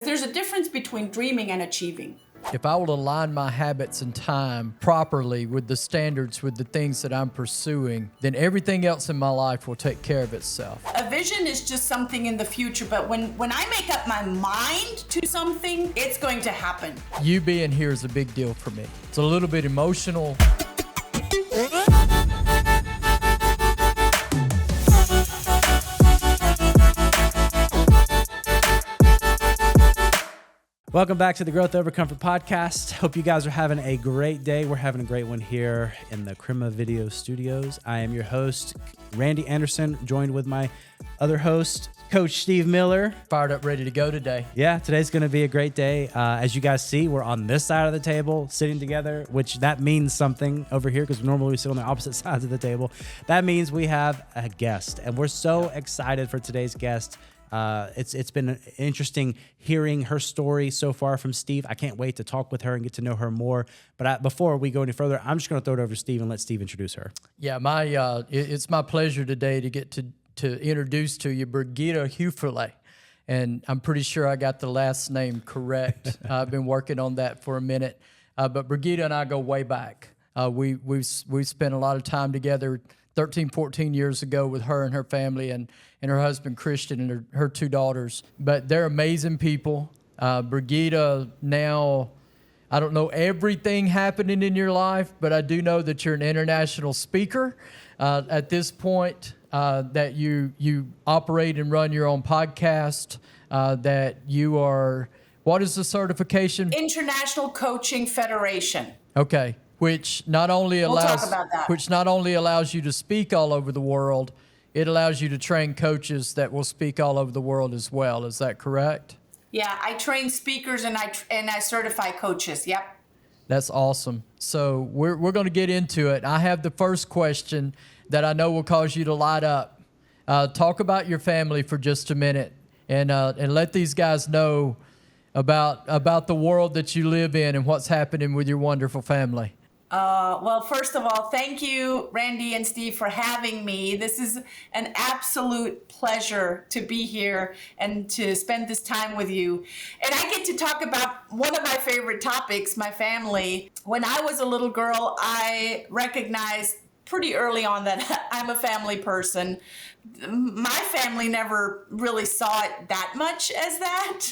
There's a difference between dreaming and achieving. If I will align my habits and time properly with the standards, with the things that I'm pursuing, then everything else in my life will take care of itself. A vision is just something in the future, but when I make up my mind to something, it's going to happen. You being here is a big deal for me. It's a little bit emotional. Welcome back to the Growth Over Comfort podcast. Hope you guys are having a great day. We're having a great one here in the Crema Video Studios. I am your host, Randy Anderson, joined with my other host, Coach Steve Miller. Fired up, ready to go today. Yeah, today's going to be a great day. As you guys see, we're on this side of the table sitting together, which that means something over here because normally we sit on the opposite sides of the table. That means we have a guest, and we're so excited for today's guest. It's been interesting hearing her story so far from Steve. I can't wait to talk with her and get to know her more. But before we go any further, I'm just going to throw it over to Steve and let Steve introduce her. Yeah, it's my pleasure today to get to introduce to you Brigitta Hoeferle. And I'm pretty sure I got the last name correct. I've been working on that for a minute. But Brigitta and I go way back. We've spent a lot of time together 13, 14 years ago with her and her family and her husband, Christian, and her two daughters. But they're amazing people. Brigitta, now, I don't know everything happening in your life, but I do know that you're an international speaker at this point, that you operate and run your own podcast, that you are, what is the certification? International Coaching Federation. Okay. Which not only allows you to speak all over the world, it allows you to train coaches that will speak all over the world as well. Is that correct? Yeah, I train speakers and I certify coaches. Yep. That's awesome. So we're going to get into it. I have the first question that I know will cause you to light up. Talk about your family for just a minute and let these guys know about the world that you live in and what's happening with your wonderful family. Well, first of all, thank you, Randy and Steve, for having me. This is an absolute pleasure to be here and to spend this time with you. And I get to talk about one of my favorite topics, my family. When I was a little girl, I recognized pretty early on that I'm a family person. My family never really saw it that much as that,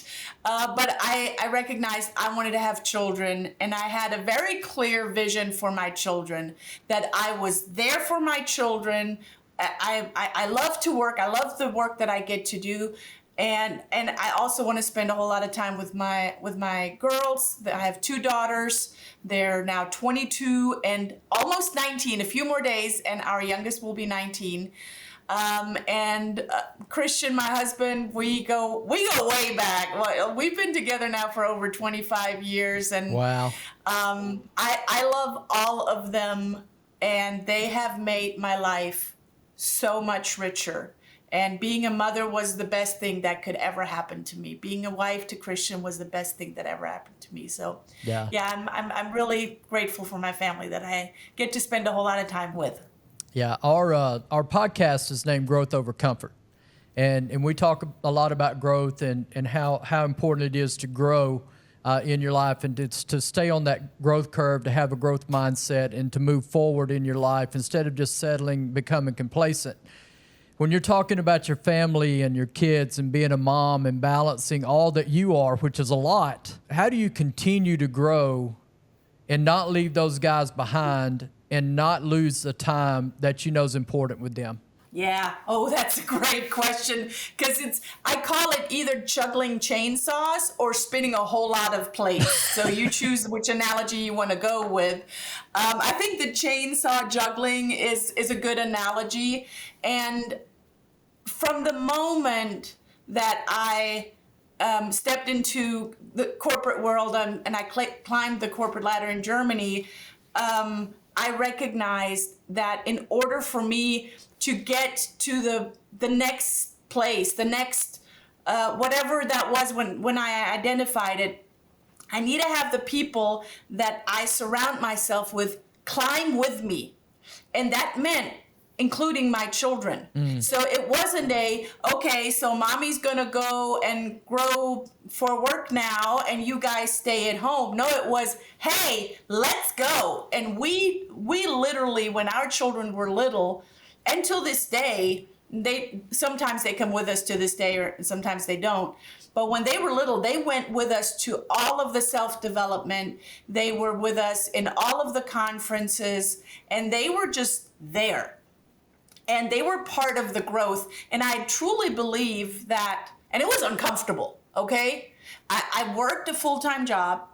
but I recognized I wanted to have children, and I had a very clear vision for my children, that I was there for my children. I love to work. I love the work that I get to do. And I also want to spend a whole lot of time with my girls. I have two daughters. They're now 22 and almost 19, a few more days, and our youngest will be 19. Christian, my husband, we go way back. Well, we've been together now for over 25 years, and wow. I love all of them, and they have made my life so much richer. And being a mother was the best thing that could ever happen to me. Being a wife to Christian was the best thing that ever happened to me. So yeah, I'm really grateful for my family that I get to spend a whole lot of time with. Yeah, our podcast is named Growth Over Comfort. And we talk a lot about growth and how important it is to grow in your life and to stay on that growth curve, to have a growth mindset and to move forward in your life instead of just settling, becoming complacent. When you're talking about your family and your kids and being a mom and balancing all that you are, which is a lot, how do you continue to grow and not leave those guys behind and not lose the time that you know is important with them? Yeah. Oh, that's a great question, because I call it either juggling chainsaws or spinning a whole lot of plates. So you choose which analogy you want to go with. I think the chainsaw juggling is a good analogy. And from the moment that I stepped into the corporate world and I climbed the corporate ladder in Germany, I recognized that in order for me to get to the next place, the next whatever that was when I identified it, I need to have the people that I surround myself with climb with me. And that meant including my children. So it wasn't okay, so mommy's gonna go and grow for work now and you guys stay at home. No, it was, hey, let's go. And we literally, when our children were little, until this day, sometimes they come with us to this day, or sometimes they don't. But when they were little, they went with us to all of the self-development. They were with us in all of the conferences, and they were just there. And they were part of the growth. And I truly believe that, and it was uncomfortable, okay? I worked a full-time job,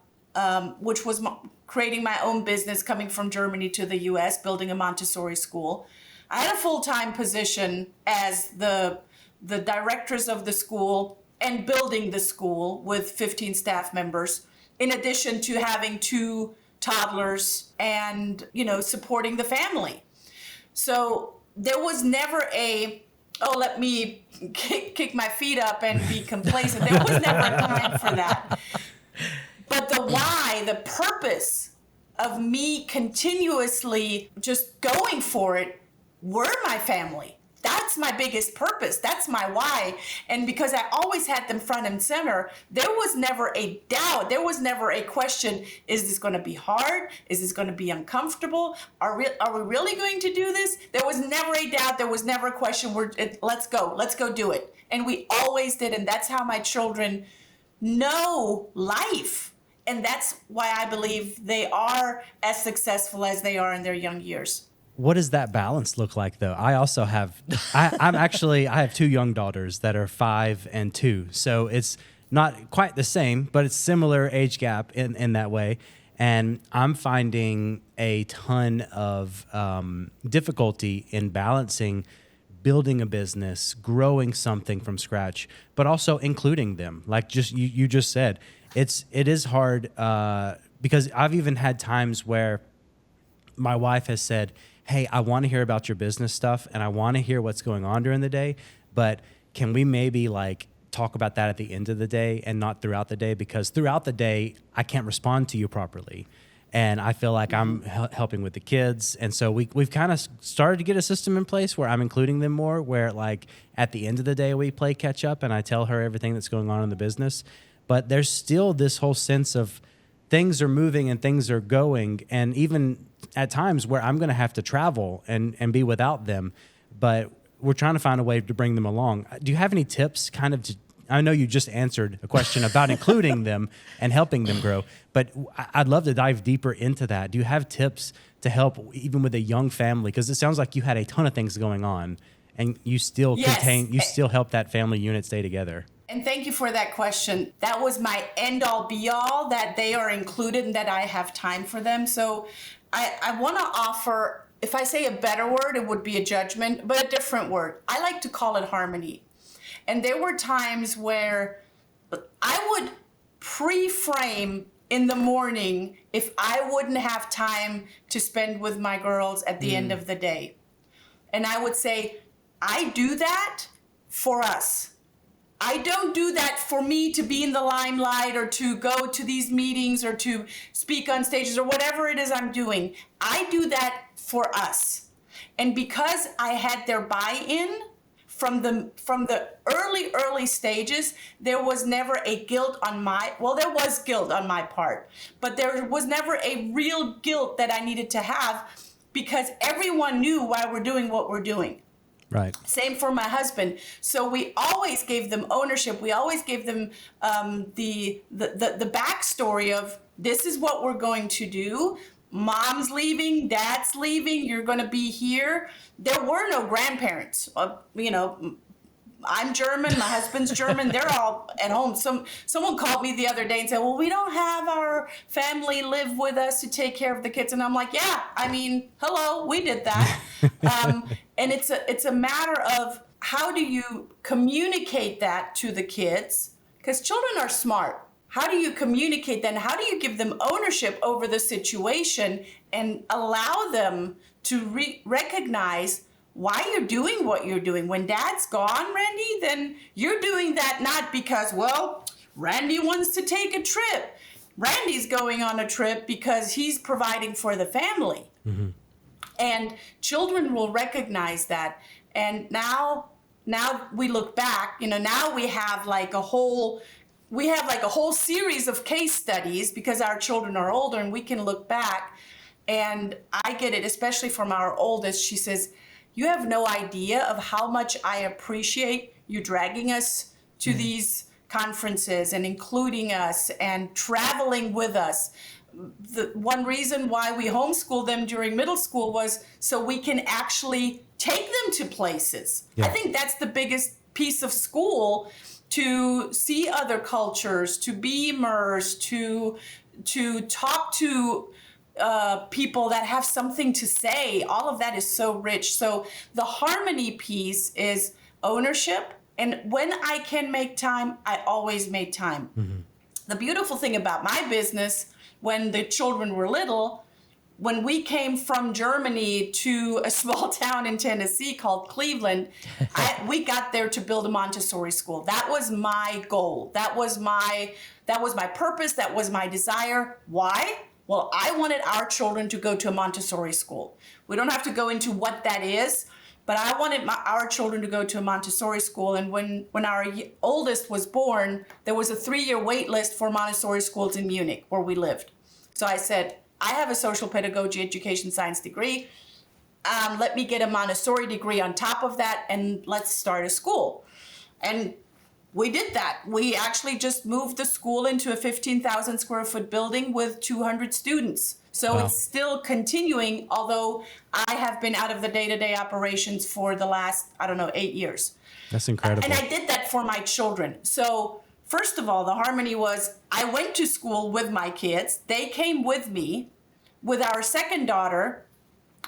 which was creating my own business, coming from Germany to the US, building a Montessori school. I had a full-time position as the directors of the school and building the school with 15 staff members, in addition to having 2 toddlers and, supporting the family. So there was never let me kick my feet up and be complacent. There was never a time for that. But the why, the purpose of me continuously just going for it were my family. That's my biggest purpose. That's my why. And because I always had them front and center, there was never a doubt. There was never a question, is this going to be hard? Is this going to be uncomfortable? Are we really going to do this? There was never a doubt. There was never a question. Let's go. Let's go do it. And we always did. And that's how my children know life. And that's why I believe they are as successful as they are in their young years. What does that balance look like, though? I also have, I have 2 young daughters that are 5 and 2. So it's not quite the same, but it's similar age gap in that way. And I'm finding a ton of difficulty in balancing building a business, growing something from scratch, but also including them. Like you just said, it is hard because I've even had times where my wife has said, hey, I want to hear about your business stuff and I want to hear what's going on during the day, but can we maybe talk about that at the end of the day and not throughout the day? Because throughout the day, I can't respond to you properly. And I feel like I'm helping with the kids. And so we've kind of started to get a system in place where I'm including them more, where at the end of the day, we play catch up and I tell her everything that's going on in the business. But there's still this whole sense of things are moving and things are going. And even at times where I'm going to have to travel and be without them, but we're trying to find a way to bring them along. Do you have any tips I know you just answered a question about including them and helping them grow, but I'd love to dive deeper into that. Do you have tips to help even with a young family? Because it sounds like you had a ton of things going on and you still still help that family unit stay together. And thank you for that question. That was my end all be all, that they are included and that I have time for them. So I want to offer, if I say a better word, it would be a judgment, but a different word. I like to call it harmony. And there were times where I would pre-frame in the morning if I wouldn't have time to spend with my girls at the end of the day. And I would say, I do that for us. I don't do that for me to be in the limelight or to go to these meetings or to speak on stages or whatever it is I'm doing. I do that for us. And because I had their buy-in from the early stages, there was never a guilt on there was guilt on my part, but there was never a real guilt that I needed to have because everyone knew why we're doing what we're doing. Right. Same for my husband. So we always gave them ownership. We always gave them the backstory of this is what we're going to do. Mom's leaving, dad's leaving, you're going to be here. There were no grandparents. I'm German, my husband's German, they're all at home. Someone called me the other day and said, well, we don't have our family live with us to take care of the kids. And I'm like, yeah, hello, we did that. And it's a matter of how do you communicate that to the kids? Because children are smart. How do you communicate that? And how do you give them ownership over the situation and allow them to recognize why you're doing what you're doing? When dad's gone, Randy, then you're doing that not because, Randy wants to take a trip. Randy's going on a trip because he's providing for the family. Mm-hmm. And children will recognize that. And now we look back, now we have like a whole series of case studies because our children are older, and we can look back. And I get it, especially from our oldest. She says, "You have no idea of how much I appreciate you dragging us to these conferences and including us and traveling with us." The one reason why we homeschooled them during middle school was so we can actually take them to places. Yeah. I think that's the biggest piece of school, to see other cultures, to be immersed, to talk to people that have something to say. All of that is so rich. So the harmony piece is ownership. And when I can make time, I always made time. Mm-hmm. The beautiful thing about my business, when the children were little, when we came from Germany to a small town in Tennessee called Cleveland, we got there to build a Montessori school. That was my goal. That was my purpose. That was my desire. Why? Well, I wanted our children to go to a Montessori school. We don't have to go into what that is, but I wanted our children to go to a Montessori school. And when our oldest was born, there was a 3-year wait list for Montessori schools in Munich, where we lived. So I said, I have a social pedagogy education science degree. Let me get a Montessori degree on top of that, and let's start a school. And we did that. We actually just moved the school into a 15,000 square foot building with 200 students. So Wow. It's still continuing, although I have been out of the day-to-day operations for the last, 8 years. That's incredible. And I did that for my children. So first of all, the harmony was I went to school with my kids. They came with me. With our second daughter,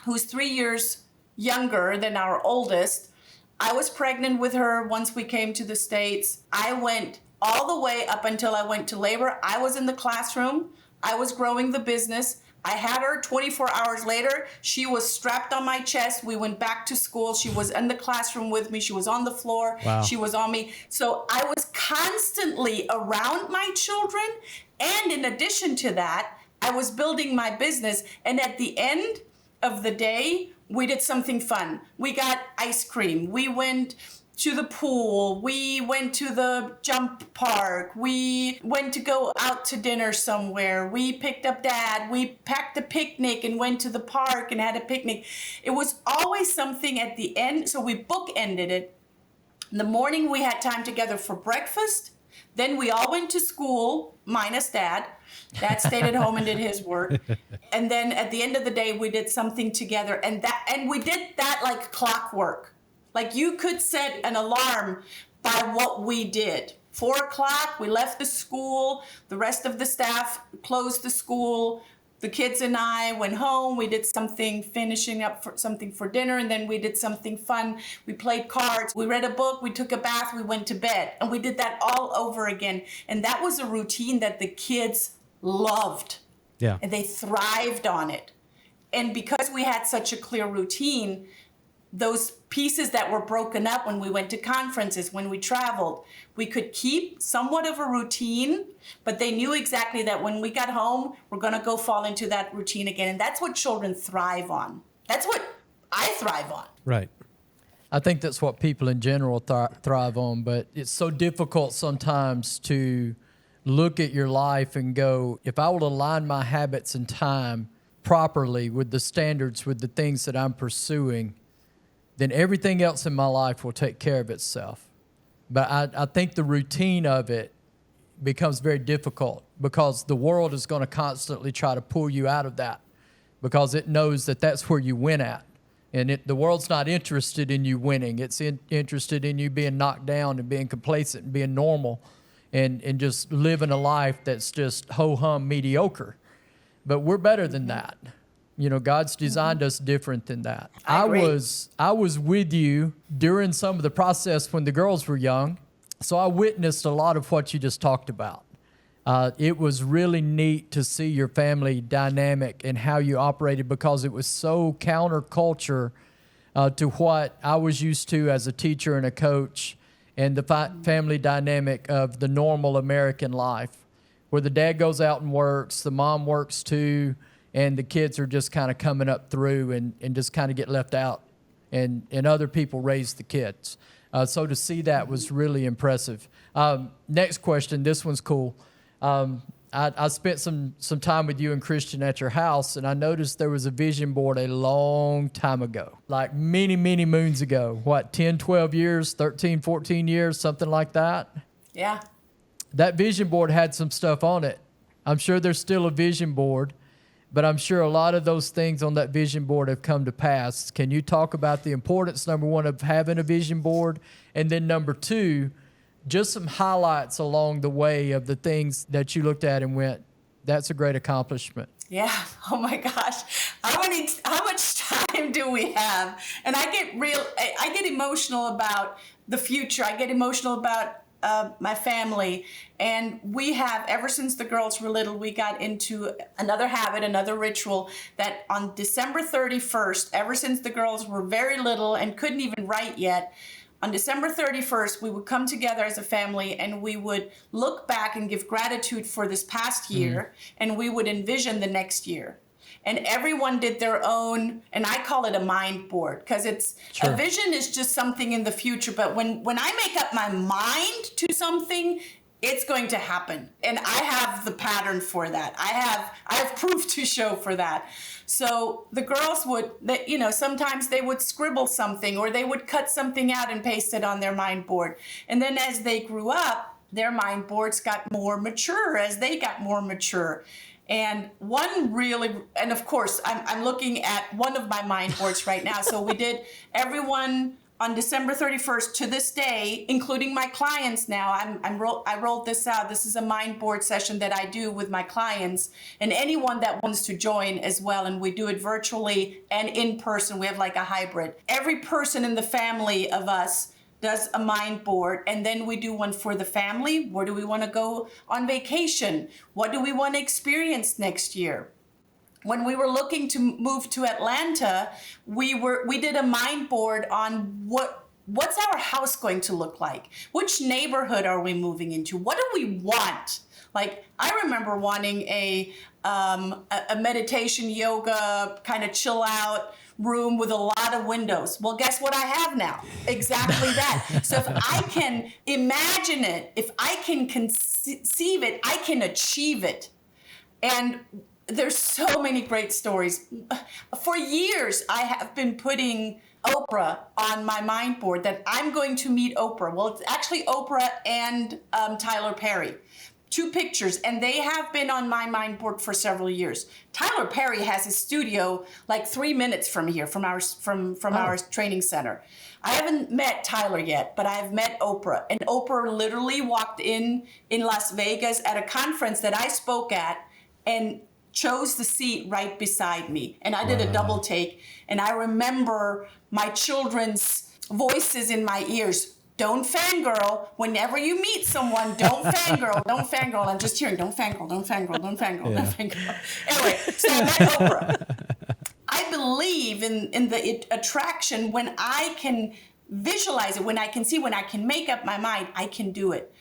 who's 3 years younger than our oldest, I was pregnant with her once we came to the States. I went all the way up until I went to labor. I was in the classroom. I was growing the business. I had her 24 hours later. She was strapped on my chest. We went back to school. She was in the classroom with me. She was on the floor. Wow. She was on me. So I was constantly around my children. And in addition to that, I was building my business. And at the end of the day, we did something fun. We got ice cream. We went to the pool. We went to the jump park. We went to go out to dinner somewhere. We picked up Dad. We packed a picnic and went to the park and had a picnic. It was always something at the end. So we bookended it. In the morning, we had time together for breakfast. Then we all went to school, minus Dad. Dad stayed at home and did his work. And then at the end of the day, we did something together. And we did that like clockwork. Like you could set an alarm by what we did. 4 o'clock, we left the school. The rest of the staff closed the school. The kids and I went home. We did something, finishing up for something for dinner, and then we did something fun. We played cards. We read a book. We took a bath. We went to bed. And we did that all over again. And that was a routine that the kids loved. Yeah. And they thrived on it. And because we had such a clear routine, those pieces that were broken up when we went to conferences, when we traveled, we could keep somewhat of a routine, but they knew exactly that when we got home, we're going to go fall into that routine again. And that's what children thrive on. That's what I thrive on. Right. I think that's what people in general thrive on, but it's so difficult sometimes to look at your life and go, if I will align my habits and time properly with the standards, with the things that I'm pursuing, then everything else in my life will take care of itself. But I think the routine of it becomes very difficult because the world is going to constantly try to pull you out of that because it knows that that's where you win at. And the world's not interested in you winning. It's interested in you being knocked down and being complacent and being normal and just living a life that's just ho-hum mediocre. But we're better than that. You know, God's designed us different than that. I was with you during some of the process when the girls were young, so I witnessed a lot of what you just talked about. It was really neat to see your family dynamic and how you operated because it was so counterculture to what I was used to as a teacher and a coach and the family dynamic of the normal American life, where the dad goes out and works, the mom works too, and the kids are just kind of coming up through and just kind of get left out, and other people raise the kids. So to see that was really impressive. Next question. This one's cool. I spent some time with you and Christian at your house, and I noticed there was a vision board a long time ago, like many, many moons ago. What, 10, 12 years, 13, 14 years, something like that? Yeah. That vision board had some stuff on it. I'm sure there's still a vision board, but I'm sure a lot of those things on that vision board have come to pass. Can you talk about the importance, number one, of having a vision board, and then number two, just some highlights along the way of the things that you looked at and went, that's a great accomplishment? Yeah. Oh my gosh. How much time do we have? And I get emotional about the future. I get emotional about my family. And we have, ever since the girls were little, we got into another habit, another ritual, that on December 31st, ever since the girls were very little and couldn't even write yet, on December 31st, we would come together as a family and we would look back and give gratitude for this past year, and we would envision the next year. And everyone did their own, and I call it a mind board, because it's Sure. a vision is just something in the future. But when I make up my mind to something, it's going to happen. And I have the pattern for that. I have proof to show for that. So the girls would, sometimes they would scribble something, or they would cut something out and paste it on their mind board. And then as they grew up, their mind boards got more mature as they got more mature. And and of course, I'm looking at one of my mind boards right now. So we did everyone on December 31st to this day, including my clients now. I rolled this out. This is a mind board session that I do with my clients and anyone that wants to join as well. And we do it virtually and in person. We have like a hybrid. Every person in the family of us does a mind board, and then we do one for the family. Where do we want to go on vacation? What do we want to experience next year? When we were looking to move to Atlanta, we did a mind board on what's our house going to look like? Which neighborhood are we moving into? What do we want? Like, I remember wanting a meditation, yoga, kind of chill out room with a lot of windows. Well, guess what I have now? Exactly that. So if I can imagine it, if I can conceive it, I can achieve it. And there's so many great stories. For years, I have been putting Oprah on my mind board, that I'm going to meet Oprah. Well, it's actually Oprah and Tyler Perry. 2 pictures, and they have been on my mind board for several years. Tyler Perry has his studio like 3 minutes from here, from our training center. I haven't met Tyler yet, but I've met Oprah. And Oprah literally walked in Las Vegas at a conference that I spoke at and chose the seat right beside me. And I did a double take, and I remember my children's voices in my ears. Don't fangirl. Whenever you meet someone, don't fangirl, don't fangirl. I'm just hearing, don't fangirl, don't fangirl, don't fangirl, don't fangirl. Anyway, so I met Oprah. I believe in the attraction when I can visualize it, when I can see, when I can make up my mind, I can do it.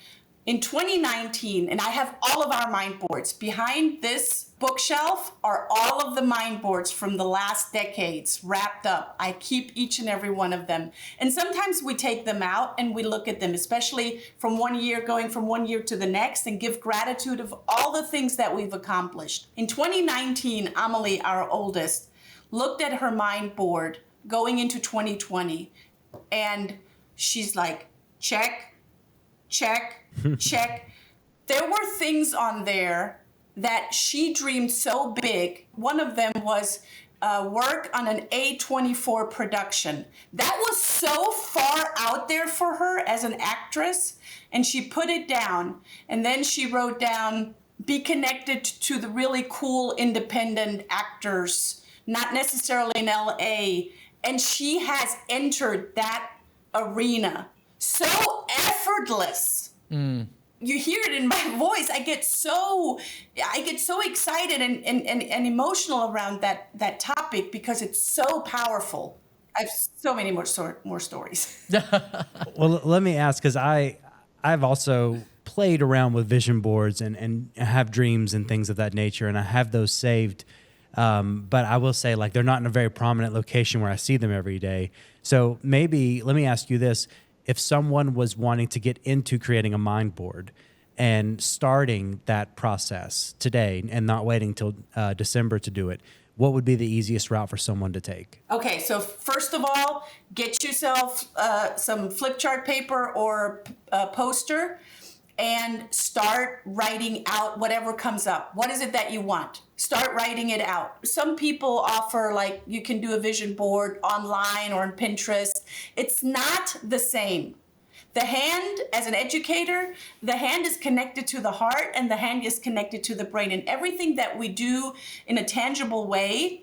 In 2019, and I have all of our mind boards. Behind this bookshelf are all of the mind boards from the last decades wrapped up. I keep each and every one of them. And sometimes we take them out and we look at them, especially from one year, going from one year to the next, and give gratitude of all the things that we've accomplished. In 2019, Amelie, our oldest, looked at her mind board going into 2020, and she's like, check, check, check. There were things on there that she dreamed so big. One of them was work on an E21 production. That was so far out there for her as an actress, and she put it down. And then she wrote down, be connected to the really cool independent actors, not necessarily in LA. And she has entered that arena so effortless. You hear it in my voice. I get so excited and emotional around that topic because it's so powerful. I have so many more stories. Well, let me ask, because I've also played around with vision boards and have dreams and things of that nature, and I have those saved. But I will say, like, they're not in a very prominent location where I see them every day. So maybe, let me ask you this. If someone was wanting to get into creating a mind board and starting that process today and not waiting till December to do it, what would be the easiest route for someone to take? Okay, so first of all, get yourself some flip chart paper or a poster and start writing out whatever comes up. What is it that you want? Start writing it out. Some people offer, like, you can do a vision board online or on Pinterest. It's not the same. The hand, as an educator, the hand is connected to the heart and the hand is connected to the brain. And everything that we do in a tangible way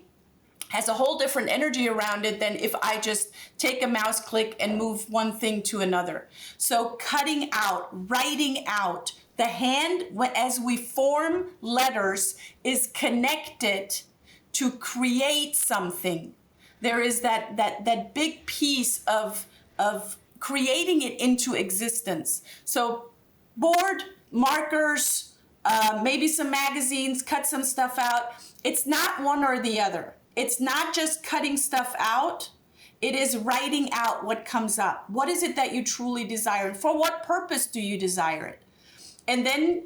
has a whole different energy around it than if I just take a mouse click and move one thing to another. So cutting out, writing out, the hand, as we form letters, is connected to create something. There is that big piece of creating it into existence. So board, markers, maybe some magazines, cut some stuff out. It's not one or the other. It's not just cutting stuff out. It is writing out what comes up. What is it that you truly desire? And for what purpose do you desire it? And then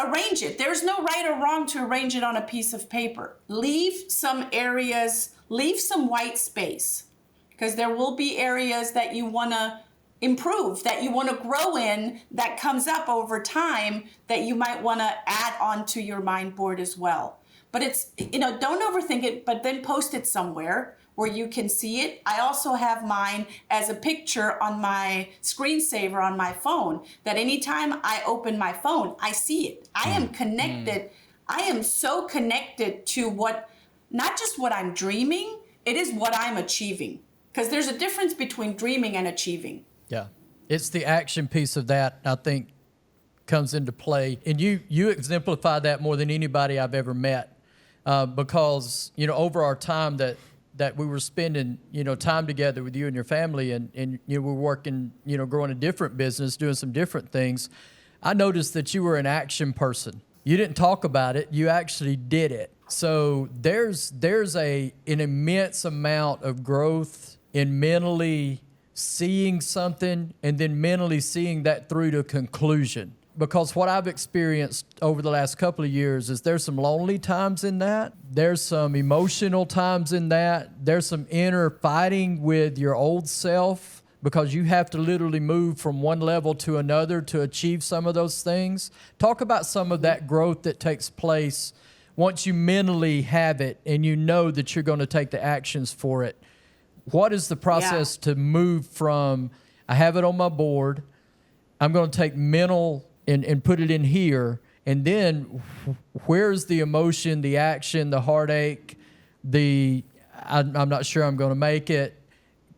arrange it. There's no right or wrong to arrange it on a piece of paper. Leave some areas, leave some white space, because there will be areas that you want to improve, that you want to grow in, that comes up over time, that you might want to add onto your mind board as well. But it's, don't overthink it, but then post it somewhere where you can see it. I also have mine as a picture on my screensaver on my phone, that anytime I open my phone, I see it. I am connected. I am so connected to not just what I'm dreaming, it is what I'm achieving. Because there's a difference between dreaming and achieving. Yeah. It's the action piece of that, I think, comes into play. And you exemplify that more than anybody I've ever met. Because, over our time that we were spending, time together with you and your family, and we're working, growing a different business, doing some different things, I noticed that you were an action person. You didn't talk about it, you actually did it. So there's an immense amount of growth in mentally seeing something and then mentally seeing that through to conclusion. Because what I've experienced over the last couple of years is there's some lonely times in that. There's some emotional times in that. There's some inner fighting with your old self, because you have to literally move from one level to another to achieve some of those things. Talk about some of that growth that takes place once you mentally have it and you know that you're going to take the actions for it. What is the process to move from, I have it on my board, I'm going to take mental and put it in here, and then where's the emotion, the action, the heartache, I'm not sure I'm going to make it.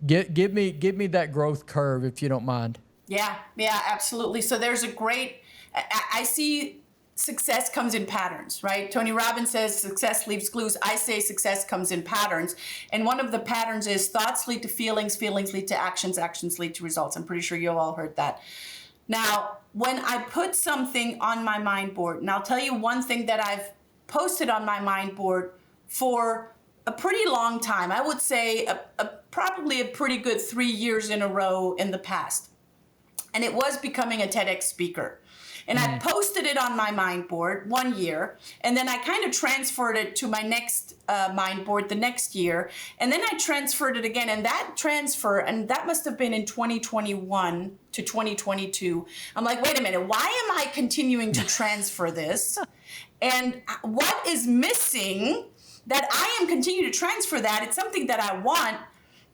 Give me that growth curve, if you don't mind. Yeah, absolutely. So there's I see success comes in patterns, right? Tony Robbins says success leaves clues. I say success comes in patterns. And one of the patterns is thoughts lead to feelings, feelings lead to actions, actions lead to results. I'm pretty sure you all heard that. Now, when I put something on my mind board, and I'll tell you one thing that I've posted on my mind board for a pretty long time, I would say probably a pretty good 3 years in a row in the past. And it was becoming a TEDx speaker. And I posted it on my mind board 1 year, and then I kind of transferred it to my next mind board the next year, and then I transferred it again, and that must have been in 2021 to 2022. I'm like, wait a minute, why am I continuing to transfer this? And what is missing that I am continuing to transfer that? It's something that I want,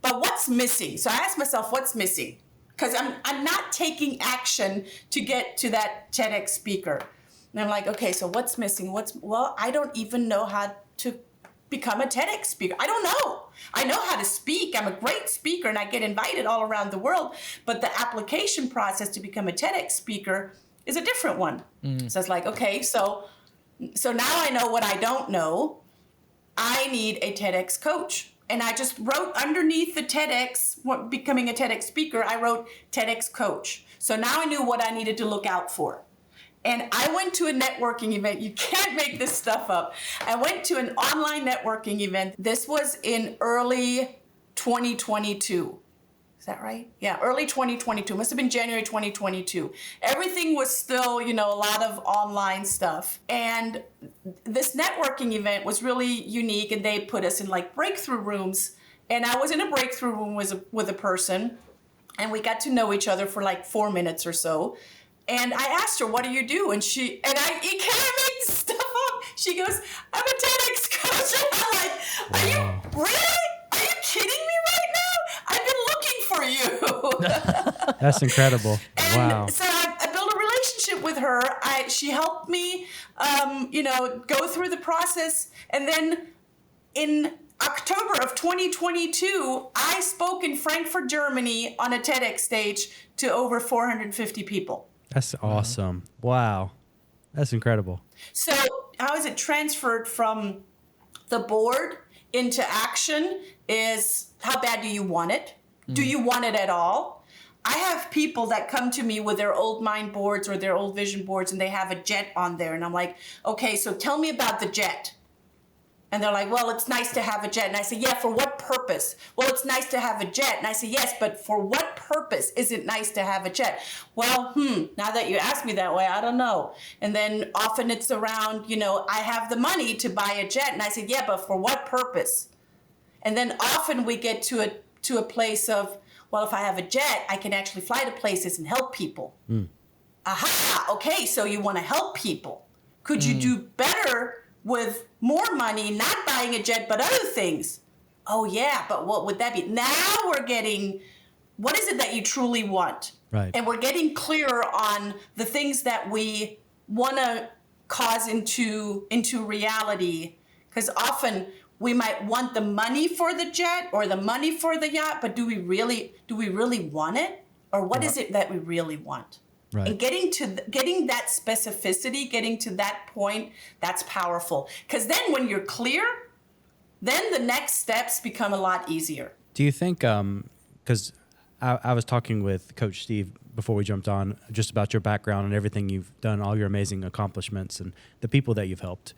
but what's missing? So I asked myself, what's missing? Because I'm not taking action to get to that TEDx speaker. And I'm like, okay, so what's missing? Well, I don't even know how to become a TEDx speaker. I don't know. I know how to speak. I'm a great speaker and I get invited all around the world. But the application process to become a TEDx speaker is a different one. So it's like, okay, so now I know what I don't know. I need a TEDx coach. And I just wrote underneath the TEDx, becoming a TEDx speaker, I wrote TEDx coach. So now I knew what I needed to look out for. And I went to a networking event. You can't make this stuff up. I went to an online networking event. This was in early 2022. Is that right? Yeah, early 2022. Must have been January 2022. Everything was still, a lot of online stuff. And this networking event was really unique, and they put us in like breakthrough rooms. And I was in a breakthrough room with a person, and we got to know each other for like 4 minutes or so. And I asked her, what do you do? And you can't make stuff up. She goes, I'm a TEDx coach. And I'm like, are you really? Are you kidding me right now? I've been looking for you. That's incredible. And wow. so I built a relationship with her. She helped me, go through the process. And then in October of 2022, I spoke in Frankfurt, Germany on a TEDx stage to over 450 people. That's awesome. Wow. That's incredible. So how is it transferred from the board into action is how bad do you want it? Do you want it at all? I have people that come to me with their old mind boards or their old vision boards, and they have a jet on there. And I'm like, okay, so tell me about the jet. And they're like, well, it's nice to have a jet. And I say, yeah, for what purpose? Well, it's nice to have a jet. And I say, yes, but for what purpose is it nice to have a jet? Well, now that you ask me that way, I don't know. And then often it's around, I have the money to buy a jet. And I say, yeah, but for what purpose? And then often we get to a place of, well, if I have a jet, I can actually fly to places and help people. Aha, okay, so you want to help people. Could you do better with more money, not buying a jet, but other things? Oh yeah, but what would that be? Now we're getting, what is it that you truly want? Right. And we're getting clearer on the things that we want to cause into reality. Because often we might want the money for the jet or the money for the yacht, but do we really want it? Or what is it that we really want? Right. And getting that specificity, getting to that point, that's powerful. Because then when you're clear, then the next steps become a lot easier. Do you think, because I was talking with Coach Steve before we jumped on just about your background and everything you've done, all your amazing accomplishments and the people that you've helped.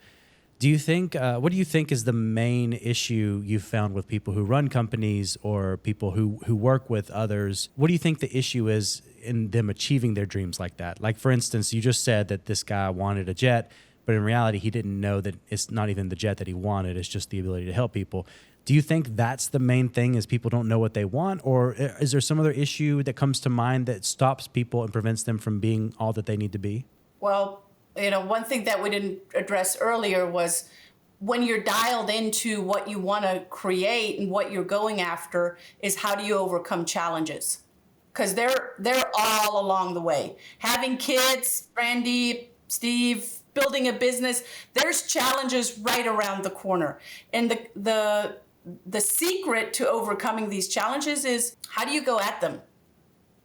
Do you think, what do you think is the main issue you've found with people who run companies or people who work with others? What do you think the issue is in them achieving their dreams like that? Like, for instance, you just said that this guy wanted a jet, but in reality, he didn't know that it's not even the jet that he wanted. It's just the ability to help people. Do you think that's the main thing is people don't know what they want? Or is there some other issue that comes to mind that stops people and prevents them from being all that they need to be? Well, one thing that we didn't address earlier was when you're dialed into what you want to create and what you're going after is how do you overcome challenges? Because they're all along the way. Having kids, Randy, Steve, building a business, there's challenges right around the corner. And the secret to overcoming these challenges is how do you go at them?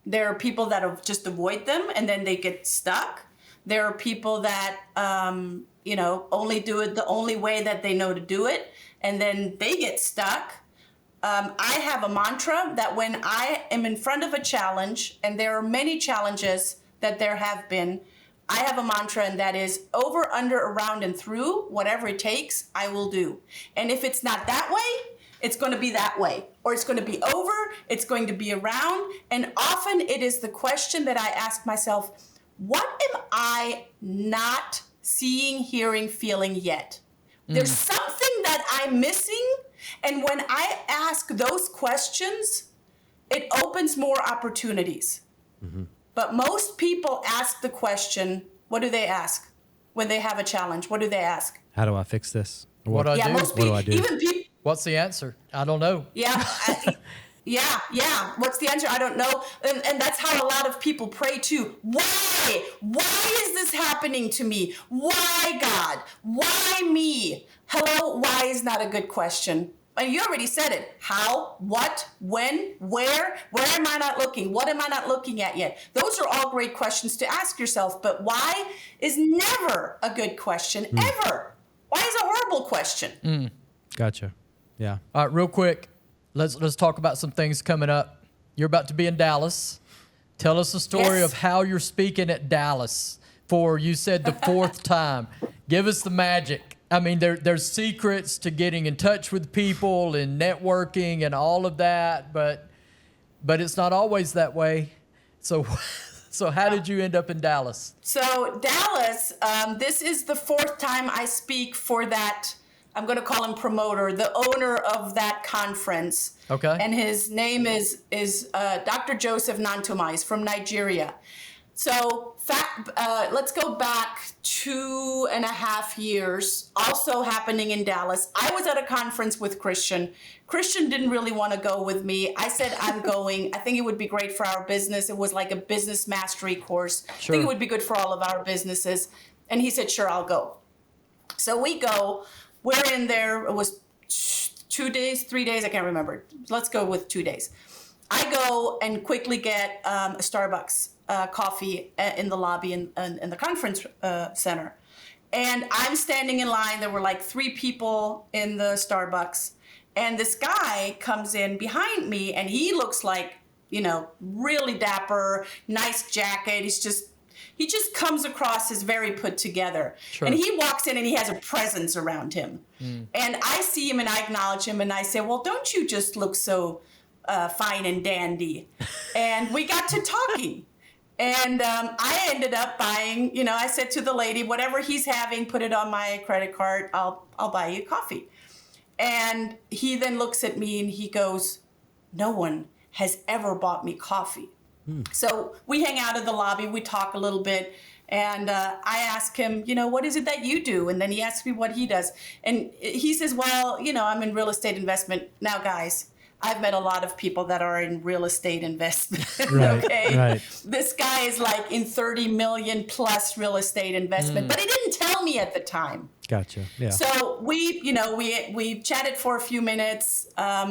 There are people that just avoid them and then they get stuck. There are people that, only do it the only way that they know to do it, and then they get stuck. I have a mantra that when I am in front of a challenge, and there are many challenges that there have been, I have a mantra, and that is over, under, around, and through, whatever it takes, I will do. And if it's not that way, it's going to be that way. Or it's going to be over, it's going to be around. And often it is the question that I ask myself, what am I not seeing, hearing, feeling yet? There's something that I'm missing. And when I ask those questions, it opens more opportunities. Mm-hmm. But most people ask the question, what do they ask when they have a challenge? What do they ask? How do I fix this? What do I do? Most people, what do I do? Even people. What's the answer? I don't know. Yeah. Yeah. What's the answer? I don't know. And that's how a lot of people pray too. Why? Why is this happening to me? Why, God? Why me? Hello, why is not a good question. And you already said it. How, what, when, where am I not looking? What am I not looking at yet? Those are all great questions to ask yourself, but why is never a good question, ever. Why is a horrible question? Gotcha. Yeah. All right, real quick, let's talk about some things coming up. You're about to be in Dallas. Tell us the story Yes. of how you're speaking at Dallas. for, you said the fourth time. Give us the magic. I mean, there's secrets to getting in touch with people and networking and all of that, but it's not always that way. So how did you end up in Dallas? So Dallas, this is the fourth time I speak for that, I'm going to call him promoter, the owner of that conference. Okay. And his name is Dr. Joseph Nantumais from Nigeria. So let's go back 2.5 years, also happening in Dallas. I was at a conference with Christian. Christian didn't really want to go with me. I said, I'm going. I think it would be great for our business. It was like a business mastery course. Sure. I think it would be good for all of our businesses. And he said, sure, I'll go. So we go. We're in there. It was 2 days, 3 days. I can't remember. Let's go with 2 days. I go and quickly get a Starbucks coffee in the lobby in the conference center. And I'm standing in line. There were like 3 people in the Starbucks. And this guy comes in behind me, and he looks like, really dapper, nice jacket. He just comes across as very put together. Sure. And he walks in and he has a presence around him. And I see him and I acknowledge him and I say, well, don't you just look so fine and dandy? And we got to talking. And I ended up buying, I said to the lady, whatever he's having, put it on my credit card. I'll buy you coffee. And he then looks at me and he goes, no one has ever bought me coffee. So we hang out in the lobby, we talk a little bit, and I ask him, what is it that you do? And then he asks me what he does. And he says, well, I'm in real estate investment. Now, guys, I've met a lot of people that are in real estate investment, okay? Right. This guy is like in 30 million plus real estate investment, but he didn't tell me at the time. Gotcha. Yeah. So we chatted for a few minutes.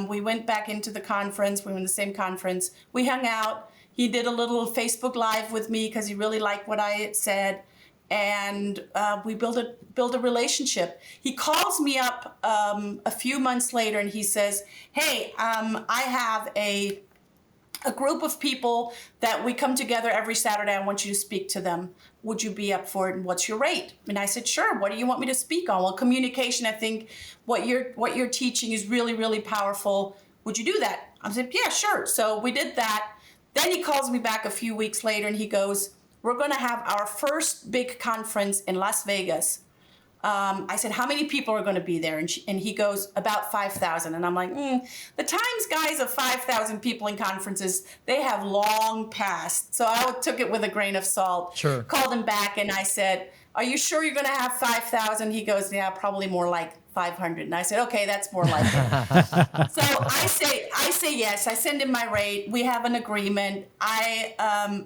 We went back into the conference. We were in the same conference. We hung out. He did a little Facebook Live with me because he really liked what I said. And we built a relationship. He calls me up a few months later and he says, hey, I have a group of people that we come together every Saturday. I want you to speak to them. Would you be up for it? And what's your rate? And I said, sure. What do you want me to speak on? Well, communication, I think what you're teaching is really, really powerful. Would you do that? I said, yeah, sure. So we did that. Then he calls me back a few weeks later and he goes, we're going to have our first big conference in Las Vegas. I said, how many people are going to be there? And he goes, about 5,000. And I'm like, the Times guys of 5,000 people in conferences, they have long passed. So I took it with a grain of salt. Sure. Called him back and I said, are you sure you're going to have 5,000? He goes, yeah, probably more like 500. And I said, okay, that's more like it. So I say yes. I send him my rate. We have an agreement.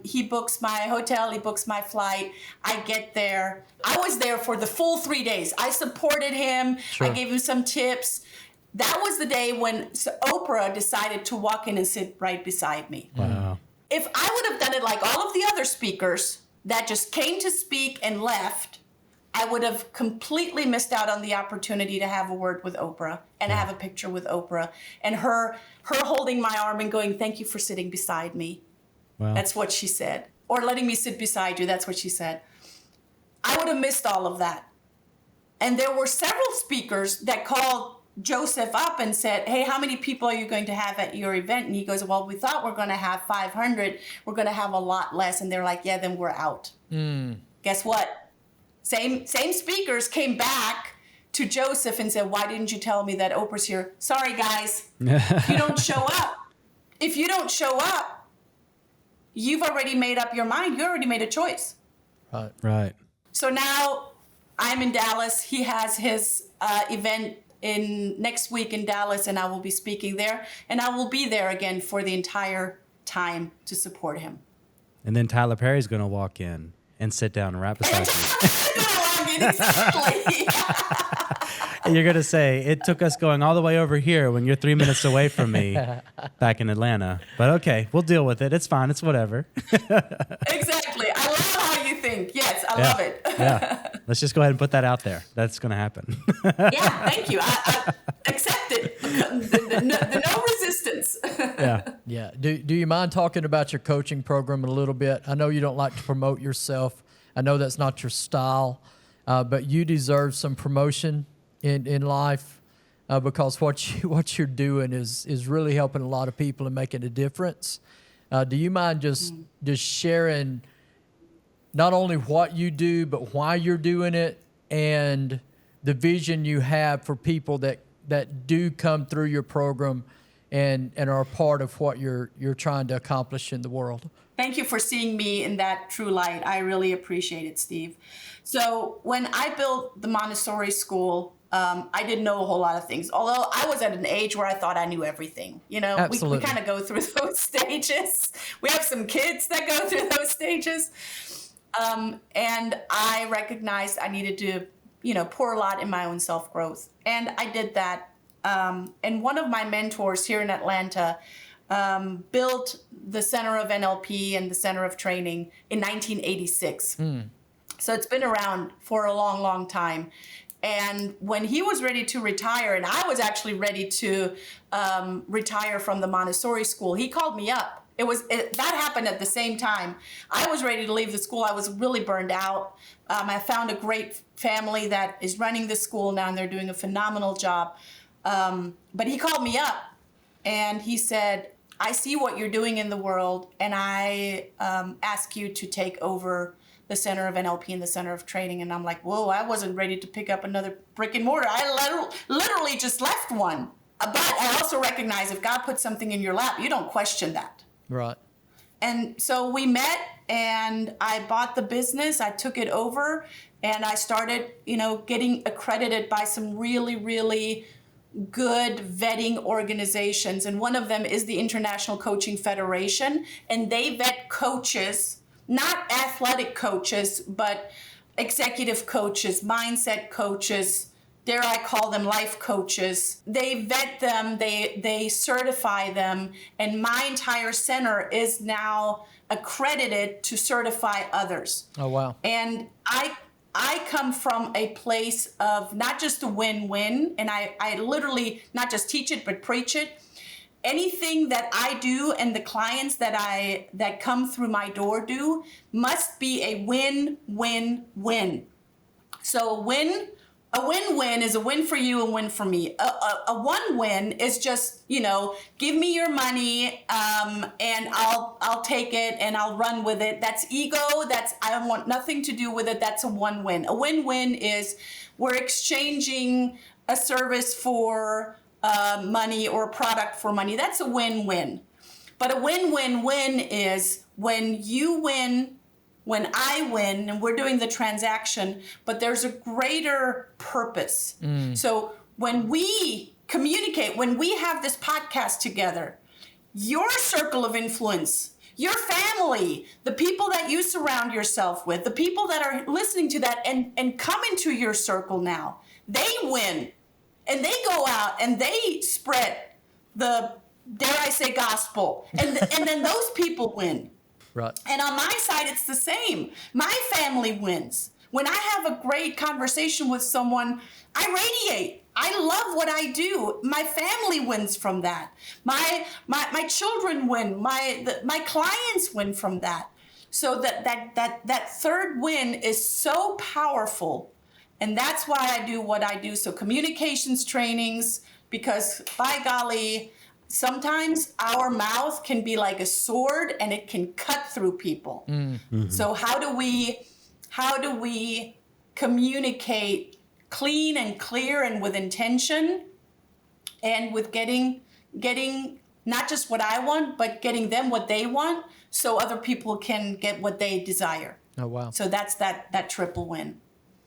He books my hotel. He books my flight. I get there. I was there for the full 3 days. I supported him. Sure. I gave him some tips. That was the day when Oprah decided to walk in and sit right beside me. Wow. If I would have done it like all of the other speakers that just came to speak and left, I would have completely missed out on the opportunity to have a word with Oprah and have a picture with Oprah and her holding my arm and going, thank you for sitting beside me. Wow. That's what she said. Or letting me sit beside you. That's what she said. I would have missed all of that. And there were several speakers that called Joseph up and said, hey, how many people are you going to have at your event? And he goes, well, we thought we're going to have 500. We're going to have a lot less. And they're like, yeah, then we're out. Guess what? Same speakers came back to Joseph and said, why didn't you tell me that Oprah's here? Sorry, guys. If you don't show up, you've already made up your mind. You already made a choice. Right. So now I'm in Dallas. He has his event next week in Dallas, and I will be speaking there. And I will be there again for the entire time to support him. And then Tyler Perry's going to walk in and sit down and rap beside you. Exactly. And you're going to say, it took us going all the way over here when you're 3 minutes away from me back in Atlanta. But okay, we'll deal with it. It's fine. It's whatever. Exactly. I love how you think. Yes, I love it. Yeah. Let's just go ahead and put that out there. That's going to happen. Yeah, thank you. I accept it. The no resistance. Yeah. Do you mind talking about your coaching program a little bit? I know you don't like to promote yourself. I know that's not your style, but you deserve some promotion in life because what you're doing is really helping a lot of people and making a difference. Do you mind just sharing not only what you do, but why you're doing it and the vision you have for people that do come through your program and are a part of what you're trying to accomplish in the world? Thank you for seeing me in that true light. I really appreciate it, Steve. So when I built the Montessori School, I didn't know a whole lot of things, although I was at an age where I thought I knew everything. You know, we kind of go through those stages. We have some kids that go through those stages. And I recognized I needed to, pour a lot in my own self-growth. And I did that. And one of my mentors here in Atlanta built the Center of NLP and the Center of Training in 1986. So it's been around for a long, long time. And when he was ready to retire, and I was actually ready to retire from the Montessori School, he called me up. That happened at the same time. I was ready to leave the school. I was really burned out. I found a great family that is running the school now, and they're doing a phenomenal job. But he called me up, and he said, I see what you're doing in the world, and I ask you to take over the Center of NLP and the Center of Training. And I'm like, whoa, I wasn't ready to pick up another brick and mortar. I literally just left one. But I also recognize if God puts something in your lap, you don't question that. Right. And so we met, and I bought the business. I took it over, and I started, getting accredited by some really, really good vetting organizations. And one of them is the International Coaching Federation, and they vet coaches, not athletic coaches, but executive coaches, mindset coaches, dare I call them life coaches. They vet them, they certify them, and my entire center is now accredited to certify others. Oh, wow. And I come from a place of not just a win-win, and I literally not just teach it, but preach it. Anything that I do and the clients that come through my door do must be a win-win-win. So a win-win is a win for you, a win for me. A one-win is just, give me your money, and I'll take it and I'll run with it. That's ego. I want nothing to do with it. That's a one-win. A win-win is we're exchanging a service for money or a product for money. That's a win-win. But a win-win-win is when you win, when I win, and we're doing the transaction, but there's a greater purpose. So when we communicate, when we have this podcast together, your circle of influence, your family, the people that you surround yourself with, the people that are listening to that and come into your circle now, they win. And they go out and they spread the, dare I say, gospel. And then those people win. Right. And on my side, it's the same. My family wins. When I have a great conversation with someone, I radiate. I love what I do. My family wins from that. My children win. My clients win from that. So that third win is so powerful. And that's why I do what I do. So communications trainings, because by golly, sometimes our mouth can be like a sword and it can cut through people. Mm-hmm. So how do we communicate clean and clear and with intention and with getting not just what I want, but getting them what they want so other people can get what they desire. Oh, wow. So that's that triple win.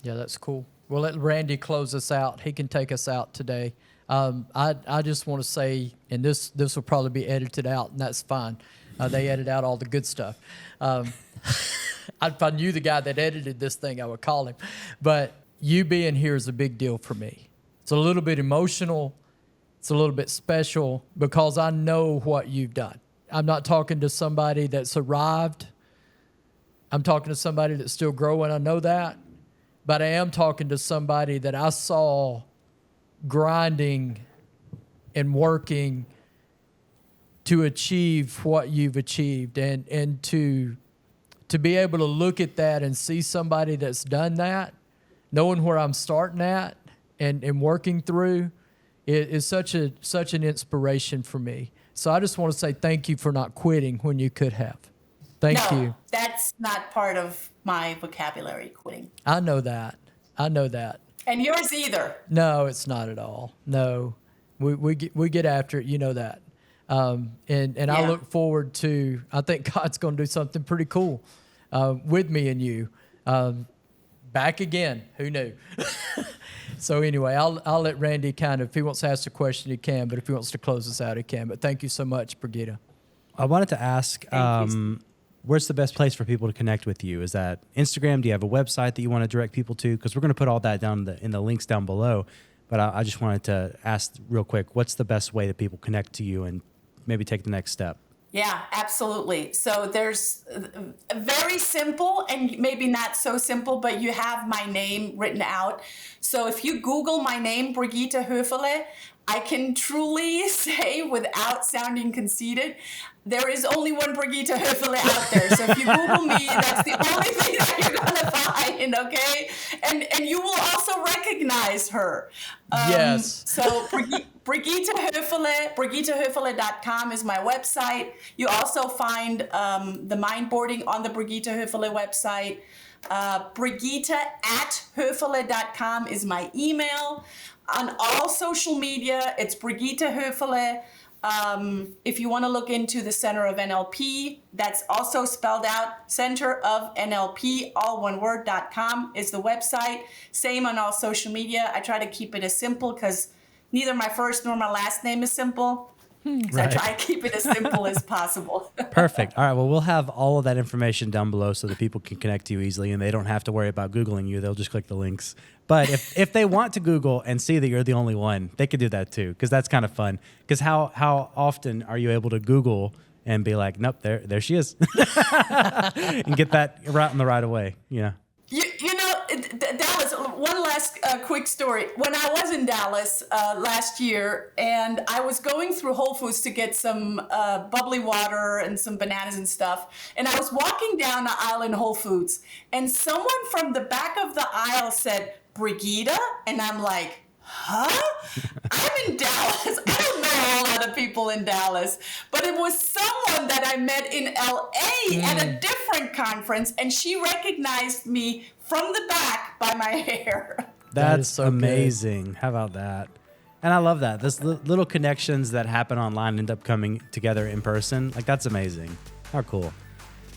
Yeah, that's cool. We'll let Randy close us out. He can take us out today. I just want to say, and this will probably be edited out, and that's fine. They edit out all the good stuff. If I knew the guy that edited this thing, I would call him. But you being here is a big deal for me. It's a little bit emotional. It's a little bit special because I know what you've done. I'm not talking to somebody that's arrived. I'm talking to somebody that's still growing. I know that. But I am talking to somebody that I saw grinding and working to achieve what you've achieved and to to be able to look at that and see somebody that's done that, knowing where I'm starting at and working through, it is such an inspiration for me. So I just want to say thank you for not quitting when you could have. Thank you. That's not part of my vocabulary, quitting. I know that. And yours either. No, it's not at all. No, we get after it. You know that. And I look forward to, I think God's going to do something pretty cool with me and you. Back again. Who knew? So anyway, I'll let Randy if he wants to ask a question, he can, but if he wants to close us out, he can. But thank you so much, Brigitta. I wanted to ask, where's the best place for people to connect with you? Is that Instagram? Do you have a website that you want to direct people to? Because we're going to put all that down in the links down below. But I just wanted to ask real quick, what's the best way that people connect to you and maybe take the next step? Yeah, absolutely. So there's very simple and maybe not so simple, but you have my name written out. So if you Google my name, Brigitta Hoeferle, I can truly say without sounding conceited, there is only one Brigitta Hoeferle out there. So if you Google me, that's the only thing that you're going to find, okay? And you will also recognize her. Yes. So Brigitta Hoeferle, BrigittaHoeferle.com is my website. You also find the mind boarding on the Brigitta Hoeferle website. Brigitta@Hoeferle.com is my email. On all social media, it's Brigitta Hoeferle. If you want to look into the Center of NLP, that's also spelled out. Center of NLP, all one word, .com is the website. Same on all social media. I try to keep it as simple because neither my first nor my last name is simple. So I try to keep it as simple as possible. Perfect. All right. Well, we'll have all of that information down below so that people can connect to you easily and they don't have to worry about Googling you. They'll just click the links. But if they want to Google and see that you're the only one, they could do that too, because that's kind of fun. Because how often are you able to Google and be like, nope, there she is, and get that right in the right away? Yeah. You know, Dallas, one last quick story. When I was in Dallas last year and I was going through Whole Foods to get some bubbly water and some bananas and stuff, and I was walking down the aisle in Whole Foods, and someone from the back of the aisle said, Brigitta? And I'm like, huh? I'm in Dallas. I don't know a lot of people in Dallas, but it was someone that I met in LA at a different conference, and she recognized me from the back by my hair. That's so amazing. good. How about that? And I love that. Those little connections that happen online end up coming together in person. Like, that's amazing. How cool.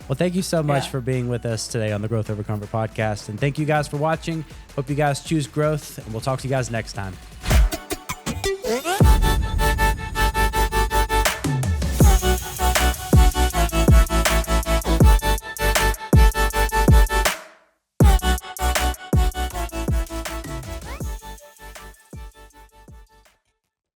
Well, thank you so much for being with us today on the Growth Over Comfort podcast. And thank you guys for watching. Hope you guys choose growth, and we'll talk to you guys next time.